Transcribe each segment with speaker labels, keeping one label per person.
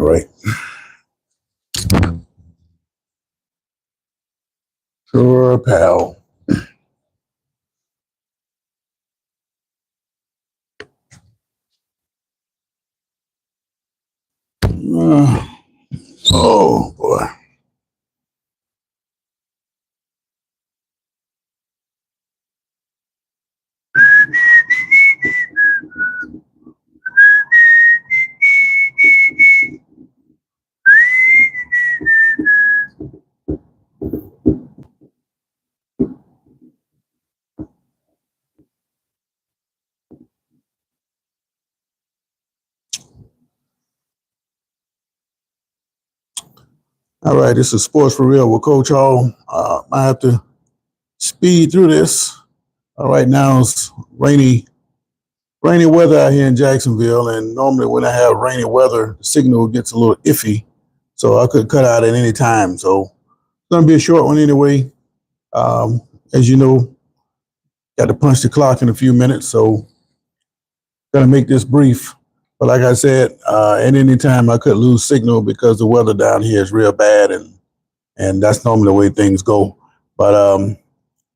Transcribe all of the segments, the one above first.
Speaker 1: All right. Sure, pal. Oh, boy. All right, this is Sports for Real with Coach Hall. I have to speed through this. Right now it's rainy weather out here in Jacksonville, and normally when I have rainy weather, the signal gets a little iffy, so I could cut out at any time. So it's going to be a short one anyway. As you know, got to punch the clock in a few minutes, so going to make this brief. But like I said, at any time I could lose signal because the weather down here is real bad, and that's normally the way things go. But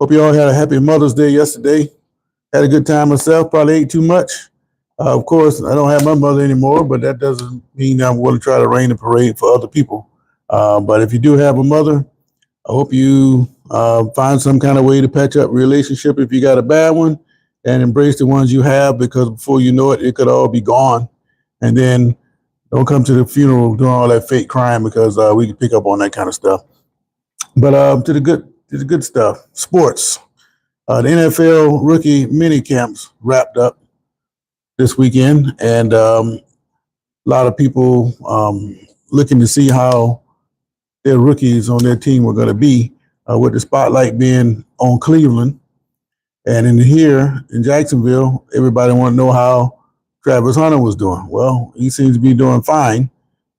Speaker 1: hope you all had a happy Mother's Day yesterday. Had a good time myself. Probably ate too much. Of course, I don't have my mother anymore, but that doesn't mean I'm going to try to rain the parade for other people. But if you do have a mother, I hope you find some kind of way to patch up a relationship if you got a bad one, and embrace the ones you have, because before you know it, it could all be gone. And then don't come to the funeral doing all that fake crying, because we can pick up on that kind of stuff. But to the good stuff, sports. The NFL rookie mini camps wrapped up this weekend, and a lot of people looking to see how their rookies on their team were going to be, with the spotlight being on Cleveland. And in here in Jacksonville, everybody want to know how Travis Hunter was doing. Well, he seems to be doing fine.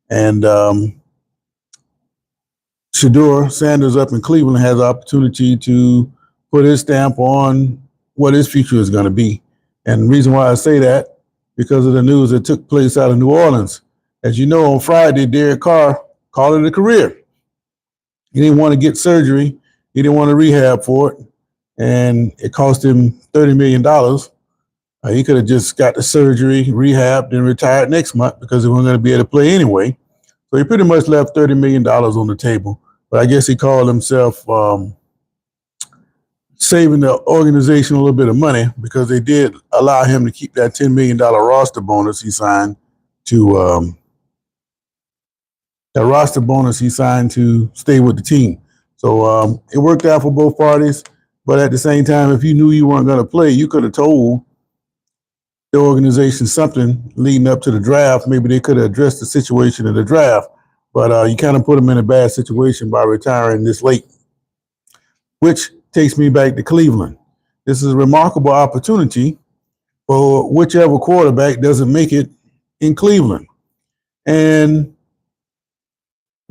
Speaker 1: And Shedeur Sanders up in Cleveland has the opportunity to put his stamp on what his future is going to be. And the reason why I say that, because of the news that took place out of New Orleans. As you know, on Friday, Derek Carr called it a career. He didn't want to get surgery. He didn't want to rehab for it. And it cost him $30 million. He could have just got the surgery, rehabbed, and retired next month, because he wasn't going to be able to play anyway. So he pretty much left $30 million on the table. But I guess he called himself saving the organization a little bit of money, because they did allow him to keep that $10 million roster bonus he signed to stay with the team. So it worked out for both parties. But at the same time, if you knew you weren't going to play, you could have told the organization something leading up to the draft. Maybe they could have addressed the situation in the draft. But you kind of put them in a bad situation by retiring this late, which takes me back to Cleveland. This is a remarkable opportunity for whichever quarterback doesn't make it in Cleveland. And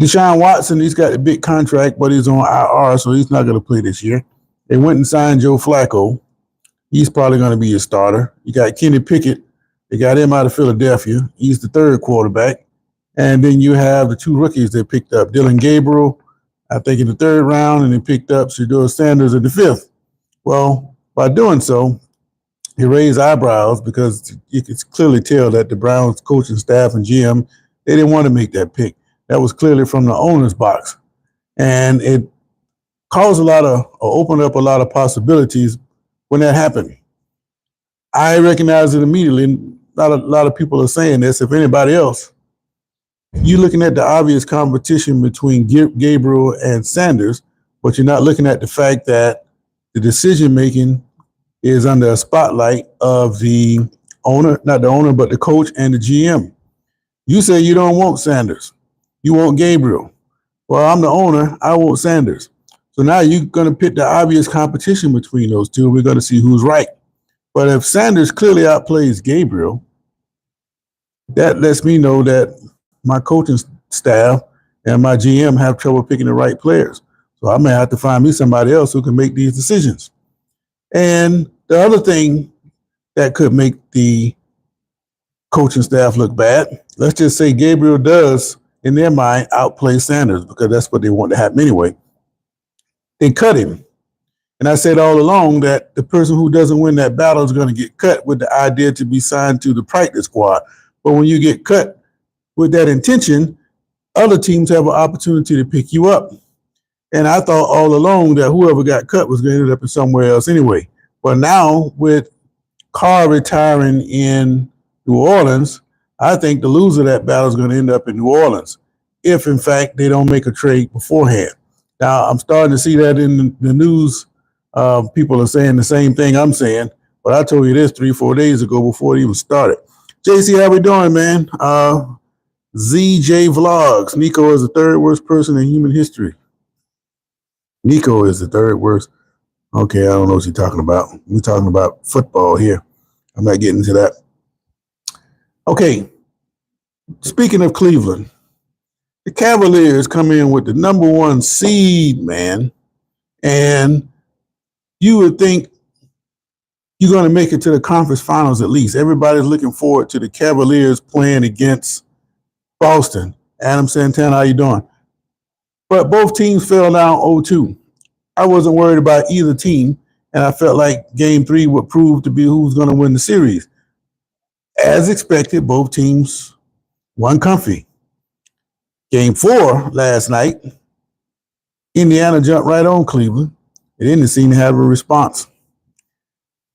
Speaker 1: Deshaun Watson, he's got a big contract, but he's on IR, so he's not going to play this year. They went and signed Joe Flacco. He's probably going to be a starter. You got Kenny Pickett. They got him out of Philadelphia. He's the third quarterback. And then you have the two rookies they picked up, Dylan Gabriel, I think, in the third round, and they picked up Shedeur Sanders in the fifth. Well, by doing so, he raised eyebrows, because you could clearly tell that the Browns coaching staff and GM, they didn't want to make that pick. That was clearly from the owner's box. And it opened up a lot of possibilities when that happened. I recognize it immediately. A lot of people are saying this. If anybody else, you're looking at the obvious competition between Gabriel and Sanders, but you're not looking at the fact that the decision-making is under a spotlight of the owner, not the owner, but the coach and the GM. You say you don't want Sanders. You want Gabriel. Well, I'm the owner. I want Sanders. So now you're going to pit the obvious competition between those two. We're going to see who's right. But if Sanders clearly outplays Gabriel, that lets me know that my coaching staff and my GM have trouble picking the right players. So I may have to find me somebody else who can make these decisions. And the other thing that could make the coaching staff look bad. Let's just say Gabriel does, in their mind, outplay Sanders because that's what they want to happen anyway. They cut him. And I said all along that the person who doesn't win that battle is going to get cut with the idea to be signed to the practice squad. But when you get cut with that intention, other teams have an opportunity to pick you up. And I thought all along that whoever got cut was going to end up in somewhere else anyway. But now with Carr retiring in New Orleans, I think the loser of that battle is going to end up in New Orleans if, in fact, they don't make a trade beforehand. Now, I'm starting to see that in the news. People are saying the same thing I'm saying, but I told you this 3-4 days ago before it even started. JC, how we doing, man? ZJ Vlogs. Nico is the third worst person in human history. Nico is the third worst. Okay, I don't know what you're talking about. We're talking about football here. I'm not getting into that. Okay, speaking of Cleveland, the Cavaliers come in with the number 1 seed, man, and you would think you're going to make it to the conference finals at least. Everybody's looking forward to the Cavaliers playing against Boston. Adam Santana, how you doing? But both teams fell down 0-2. I wasn't worried about either team, and I felt like Game 3 would prove to be who's going to win the series. As expected, both teams won comfy. Game 4 last night, Indiana jumped right on Cleveland. They didn't seem to have a response.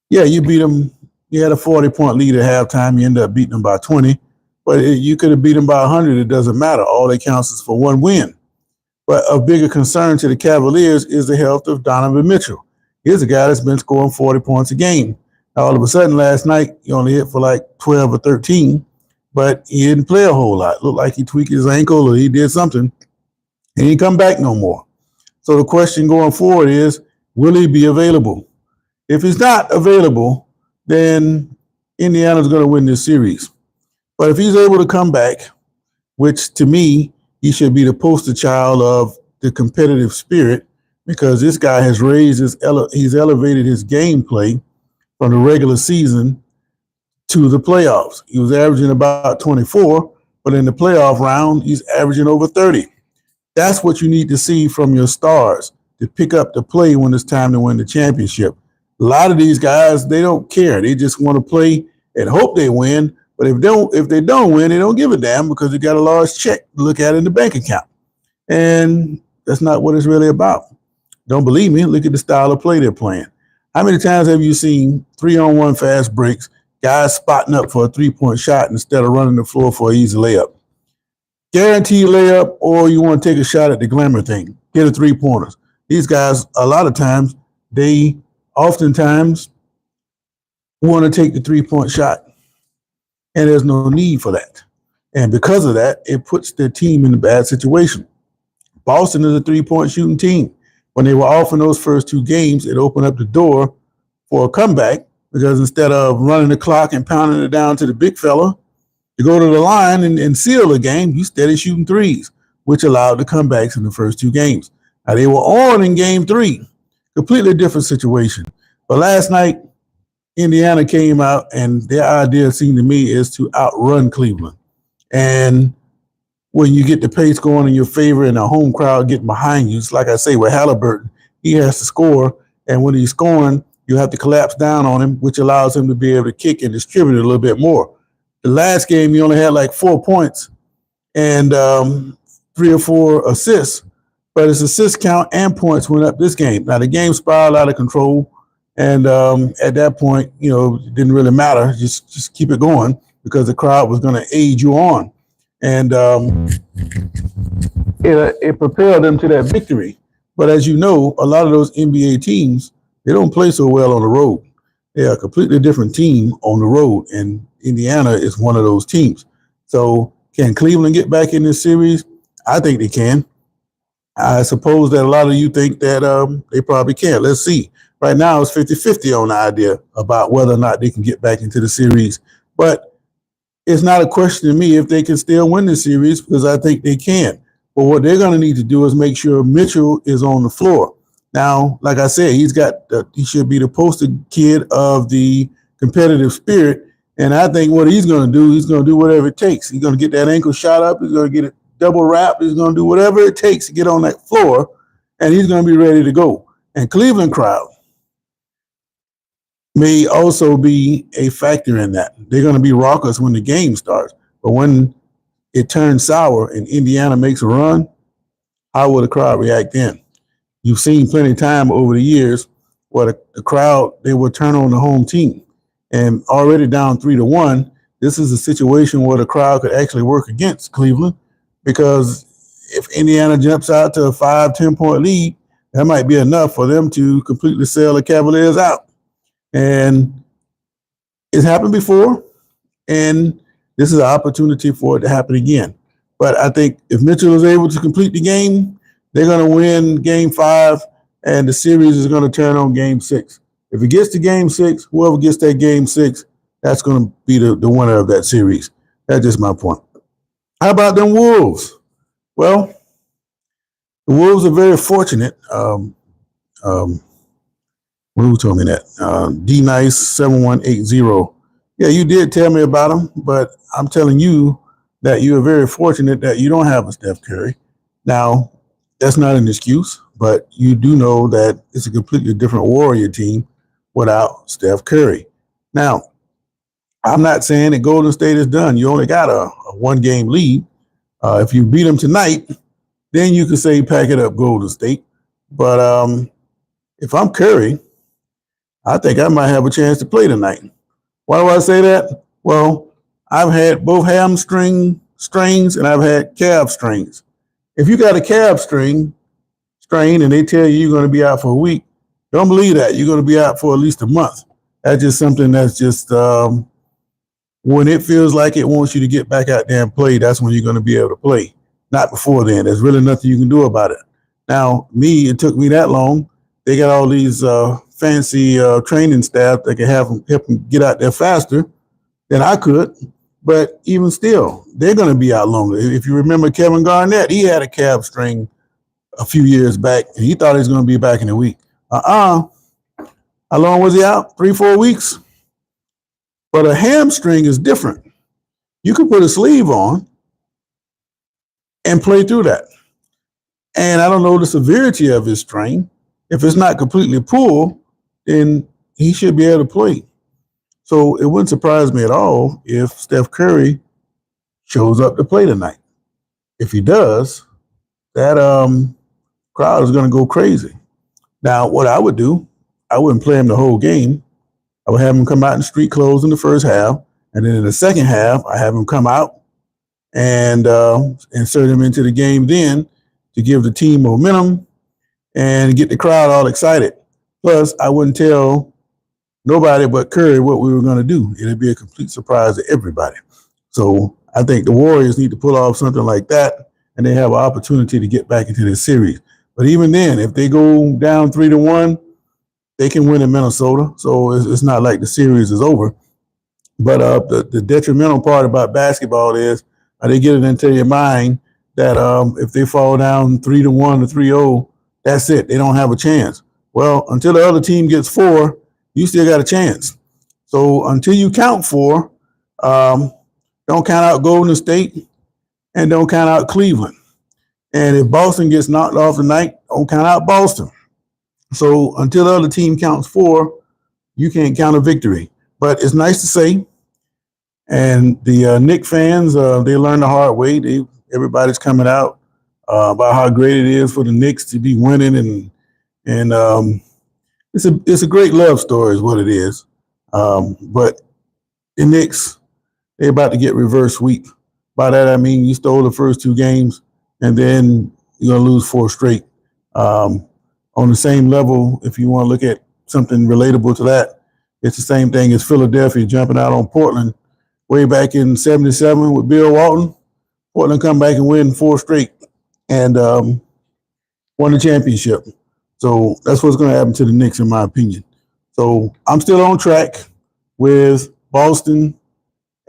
Speaker 1: Yeah, you beat them. You had a 40-point lead at halftime. You ended up beating them by 20. But you could have beat them by 100. It doesn't matter. All that counts is for one win. But a bigger concern to the Cavaliers is the health of Donovan Mitchell. Here's a guy that's been scoring 40 points a game. Now, all of a sudden, last night, he only hit for like 12 or 13, but he didn't play a whole lot. Looked like he tweaked his ankle or he did something. He didn't come back no more. So the question going forward is, will he be available? If he's not available, then Indiana's going to win this series. But if he's able to come back, which to me, he should be the poster child of the competitive spirit, because this guy has he's elevated his gameplay from the regular season to the playoffs. He was averaging about 24, but in the playoff round, he's averaging over 30. That's what you need to see from your stars to pick up the play when it's time to win the championship. A lot of these guys, they don't care. They just want to play and hope they win. But if they don't win, they don't give a damn because they got a large check to look at in the bank account. And that's not what it's really about. Don't believe me? Look at the style of play they're playing. How many times have you seen 3-on-1 fast breaks, guys spotting up for a 3-point shot instead of running the floor for an easy layup? Guaranteed layup, or you want to take a shot at the glamour thing, get a 3-pointers. These guys, a lot of times, they oftentimes want to take the 3-point shot. And there's no need for that. And because of that, it puts their team in a bad situation. Boston is a 3-point shooting team. When they were off in those first 2 games, it opened up the door for a comeback because instead of running the clock and pounding it down to the big fella to go to the line and seal the game, you steady shooting threes, which allowed the comebacks in the first 2 games. Now, they were on in Game 3, completely different situation. But last night, Indiana came out, and their idea, it seemed to me, is to outrun Cleveland. And when you get the pace going in your favor and the home crowd getting behind you, it's like I say with Halliburton, he has to score. And when he's scoring, you have to collapse down on him, which allows him to be able to kick and distribute a little bit more. The last game, he only had like 4 points and 3 or 4 assists, but his assist count and points went up this game. Now, the game spiraled out of control. And at that point, it didn't really matter. Just keep it going because the crowd was going to aid you on. And it propelled them to that victory. But as you know, a lot of those NBA teams, they don't play so well on the road. They're a completely different team on the road, and Indiana is one of those teams. So can Cleveland get back in this series? I think they can. I suppose that a lot of you think that they probably can't. Let's see. Right now, it's 50-50 on the idea about whether or not they can get back into the series. But it's not a question to me if they can still win the series, because I think they can. But what they're going to need to do is make sure Mitchell is on the floor. Now, like I said, he should be the poster kid of the competitive spirit, And I think what he's going to do, he's going to do whatever it takes. He's going to get that ankle shot up. He's going to get it double wrapped. He's going to do whatever it takes to get on that floor, and he's going to be ready to go. And Cleveland crowd may also be a factor in that. They're going to be raucous when the game starts. But when it turns sour and Indiana makes a run, how will the crowd react then? You've seen plenty of time over the years where the crowd, they will turn on the home team. And already down 3-1, this is a situation where the crowd could actually work against Cleveland, because if Indiana jumps out to a 5-10 point lead, that might be enough for them to completely sell the Cavaliers out. And it's happened before, and this is an opportunity for it to happen again. But I think if Mitchell is able to complete the game, they're going to win Game 5, and the series is going to turn on Game 6. If it gets to Game 6, whoever gets that Game 6, that's going to be the winner of that series. That's just my point. How about them Wolves? Well, the Wolves are very fortunate. Who told me that? D-Nice7180. Yeah, you did tell me about them, but I'm telling you that you are very fortunate that you don't have a Steph Curry. Now, that's not an excuse, but you do know that it's a completely different Warrior team without Steph Curry. Now, I'm not saying that Golden State is done. You only got a one-game lead. If you beat them tonight, then you can say pack it up, Golden State. But if I'm Curry, I think I might have a chance to play tonight. Why do I say that? Well, I've had both hamstring strains and I've had calf strains. If you got a calf strain and they tell you you're going to be out for a week, don't believe that. You're going to be out for at least a month. That's just something that's just when it feels like it wants you to get back out there and play, that's when you're going to be able to play. Not before then. There's really nothing you can do about it. Now, it took me that long. They got all these fancy training staff that can help them get out there faster than I could. But even still, they're going to be out longer. If you remember Kevin Garnett, he had a calf strain a few years back, and he thought he was going to be back in a week. How long was he out? 3-4 weeks? But a hamstring is different. You can put a sleeve on and play through that. And I don't know the severity of his strain. If it's not completely pulled, then he should be able to play. So it wouldn't surprise me at all if Steph Curry shows up to play tonight. If he does, that crowd is going to go crazy. Now, what I would do, I wouldn't play him the whole game. I would have him come out in street clothes in the first half, and then in the second half, I have him come out and insert him into the game then to give the team momentum and get the crowd all excited. Plus, I wouldn't tell nobody but Curry what we were going to do. It'd be a complete surprise to everybody. So I think the Warriors need to pull off something like that, and they have an opportunity to get back into this series. But even then, if they go down 3-1, they can win in Minnesota. So it's not like the series is over. But the detrimental part about basketball is they get it into your mind that if they fall down 3-1 or 3-0, that's it. They don't have a chance. Well, until the other team gets 4, you still got a chance. So until you count 4, don't count out Golden State and don't count out Cleveland. And if Boston gets knocked off tonight, don't count out Boston. So until the other team counts 4, you can't count a victory. But it's nice to say. And the Knicks fans, they learned the hard way. Everybody's coming out about how great it is for the Knicks to be winning, and it's a great love story is what it is. But the Knicks, they're about to get reverse sweep. By that I mean you stole the first 2 games, and then you're gonna lose 4 straight. On the same level, if you want to look at something relatable to that, it's the same thing as Philadelphia jumping out on Portland way back in '77 with Bill Walton. Portland come back and win 4 straight and won the championship. So that's what's going to happen to the Knicks, in my opinion. So I'm still on track with Boston,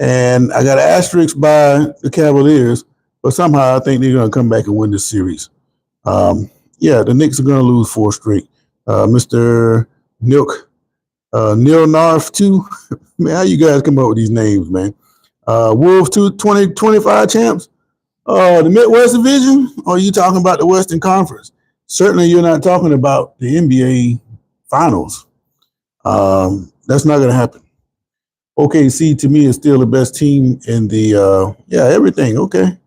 Speaker 1: and I got an asterisk by the Cavaliers, but somehow I think they're going to come back and win this series. The Knicks are going to lose 4 straight. Mr. Nook Neil Narf 2. Man, how you guys come up with these names, man? Wolves 2025 champs. The Midwest Division, or are you talking about the Western Conference? Certainly you're not talking about the NBA Finals. That's not going to happen. OKC to me is still the best team in the, everything. Okay.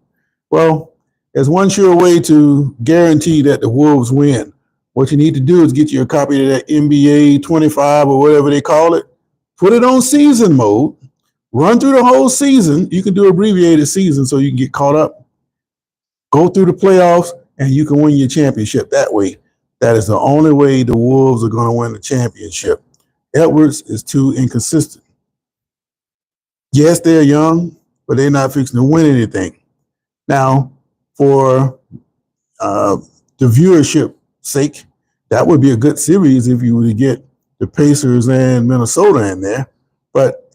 Speaker 1: Well, there's one sure way to guarantee that the Wolves win. What you need to do is get you a copy of that NBA 25 or whatever they call it. Put it on season mode. Run through the whole season. You can do abbreviated season so you can get caught up. Go through the playoffs, and you can win your championship that way. That is the only way the Wolves are going to win the championship. Edwards is too inconsistent. Yes, they're young, but they're not fixing to win anything. Now, for the viewership sake, that would be a good series if you were to get the Pacers and Minnesota in there. But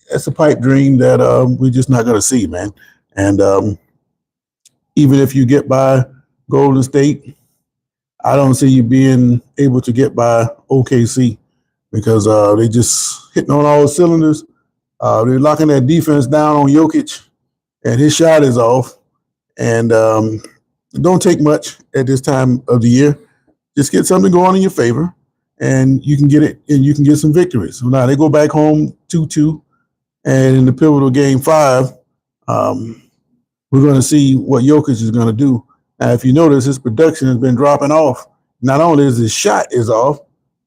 Speaker 1: that's a pipe dream that we're just not going to see, man. And even if you get by Golden State, I don't see you being able to get by OKC because they just hitting on all cylinders. They're locking that defense down on Jokic, and his shot is off. And it don't take much at this time of the year. Just get something going in your favor, and you can get it, and you can get some victories. So now they go back home 2-2, and in the pivotal game 5, we're going to see what Jokic is going to do. Now, if you notice, his production has been dropping off. Not only is his shot is off,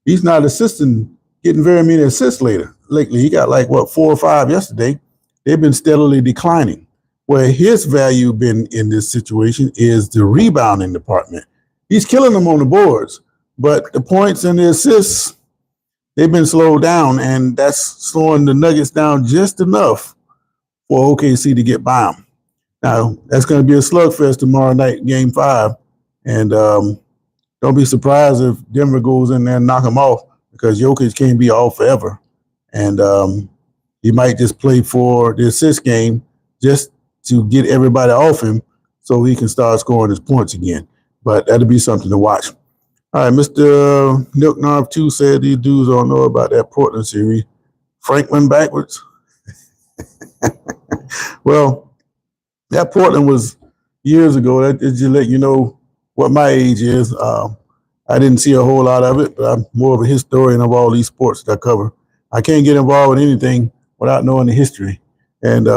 Speaker 1: he's not getting very many assists lately. He got 4 or 5 yesterday. They've been steadily declining. Where his value been in this situation is the rebounding department. He's killing them on the boards, but the points and the assists, they've been slowed down, and that's slowing the Nuggets down just enough for OKC to get by them. Now, that's going to be a slugfest tomorrow night, game 5, and don't be surprised if Denver goes in there and knock them off because Jokic can't be off forever, and he might just play for the assist game just to get everybody off him so he can start scoring his points again. But that'll be something to watch. All right, Mr. Nilknarf 2 said these dudes don't know about that Portland series. Franklin backwards. Well, that Portland was years ago. That just let you know what my age is. I didn't see a whole lot of it, but I'm more of a historian of all these sports that I cover. I can't get involved with anything without knowing the history. And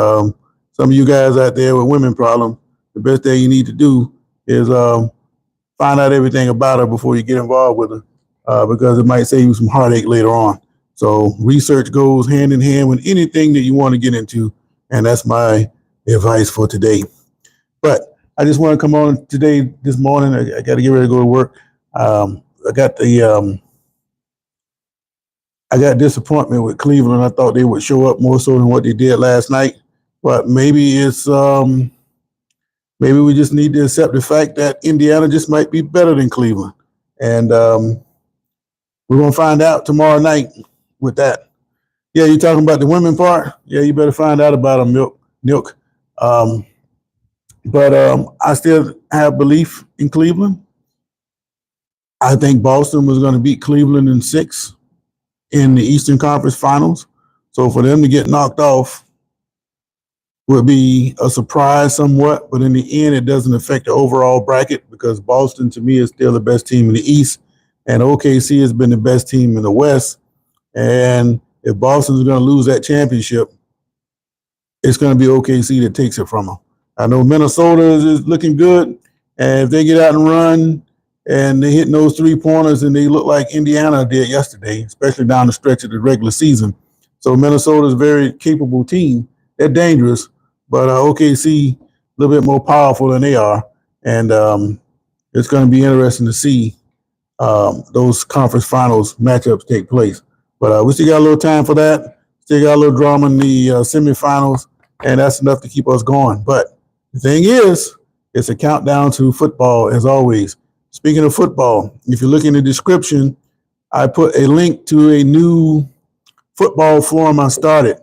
Speaker 1: some of you guys out there with women problems, the best thing you need to do is find out everything about her before you get involved with her, because it might save you some heartache later on. So research goes hand in hand with anything that you want to get into, and that's my advice for today. But I just want to come on this morning. I got to get ready to go to work. I got disappointment with Cleveland. I thought they would show up more so than what they did last night. But maybe it's maybe we just need to accept the fact that Indiana just might be better than Cleveland. And we're going to find out tomorrow night with that. Yeah, you're talking about the women part? Yeah, you better find out about them, Nilk. But I still have belief in Cleveland. I think Boston was going to beat Cleveland in 6 in the Eastern Conference Finals. So for them to get knocked off would be a surprise somewhat, but in the end, it doesn't affect the overall bracket because Boston, to me, is still the best team in the East, and OKC has been the best team in the West. And if Boston's going to lose that championship, it's going to be OKC that takes it from them. I know Minnesota is looking good, and if they get out and run and they're hitting those 3-pointers and they look like Indiana did yesterday, especially down the stretch of the regular season. So Minnesota's a very capable team. They're dangerous, but OKC a little bit more powerful than they are, and it's going to be interesting to see those conference finals matchups take place. But we still got a little time for that. Still got a little drama in the semifinals, and that's enough to keep us going. But the thing is, it's a countdown to football as always. Speaking of football, if you look in the description, I put a link to a new football forum I started.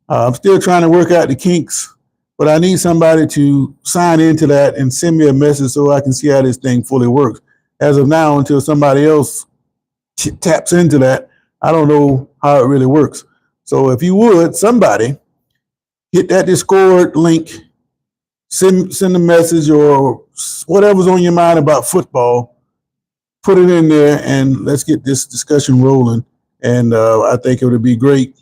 Speaker 1: I'm still trying to work out the kinks, but I need somebody to sign into that and send me a message so I can see how this thing fully works. As of now, until somebody else taps into that, I don't know how it really works. So if you would, somebody hit that Discord link, send a message or whatever's on your mind about football, put it in there, and let's get this discussion rolling. And I think it would be great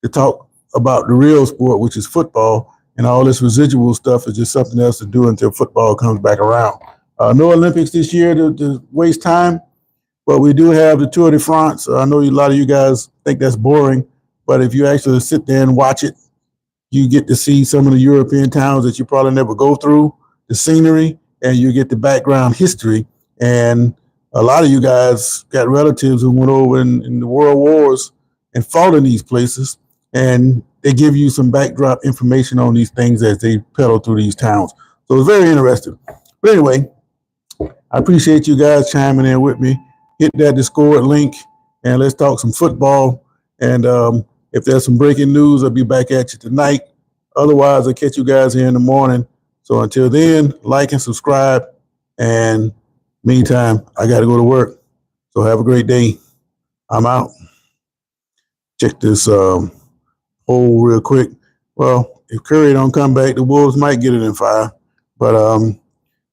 Speaker 1: to talk about the real sport, which is football, and all this residual stuff is just something else to do until football comes back around. No Olympics this year to waste time, but we do have the Tour de France. I know a lot of you guys think that's boring, but if you actually sit there and watch it, you get to see some of the European towns that you probably never go through, the scenery, and you get the background history. And a lot of you guys got relatives who went over in the world wars and fought in these places, and they give you some backdrop information on these things as they pedal through these towns. So it's very interesting. But anyway, I appreciate you guys chiming in with me. Hit that Discord link, and let's talk some football. And if there's some breaking news, I'll be back at you tonight. Otherwise, I'll catch you guys here in the morning. So until then, like and subscribe. And meantime, I got to go to work. So have a great day. I'm out. Check this poll real quick. Well, if Curry don't come back, the Wolves might get it in 5. But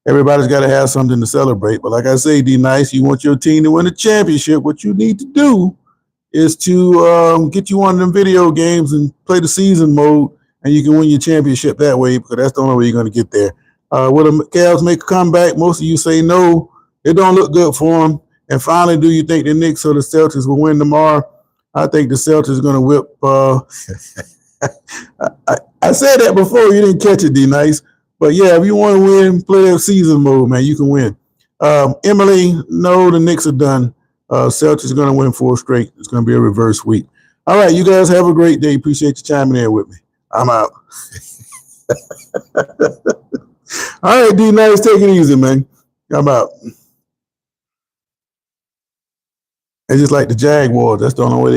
Speaker 1: everybody's got to have something to celebrate. But like I say, D-Nice, you want your team to win a championship, what you need to do is to get you one of them video games and play the season mode, and you can win your championship that way, because that's the only way you're going to get there. Will the Cavs make a comeback? Most of you say no. It don't look good for them. And finally, do you think the Knicks or the Celtics will win tomorrow? I think the Celtics are going to whip. I said that before. You didn't catch it, D-Nice. But, yeah, if you want to win, play that season mode, man. You can win. Emily, no, the Knicks are done. Celtics are going to win 4 straight. It's going to be a reverse sweep. All right, you guys have a great day. Appreciate you chiming in with me. I'm out. All right, D-Nice, take it easy, man. I'm out. It's just like the Jaguars. That's the only way they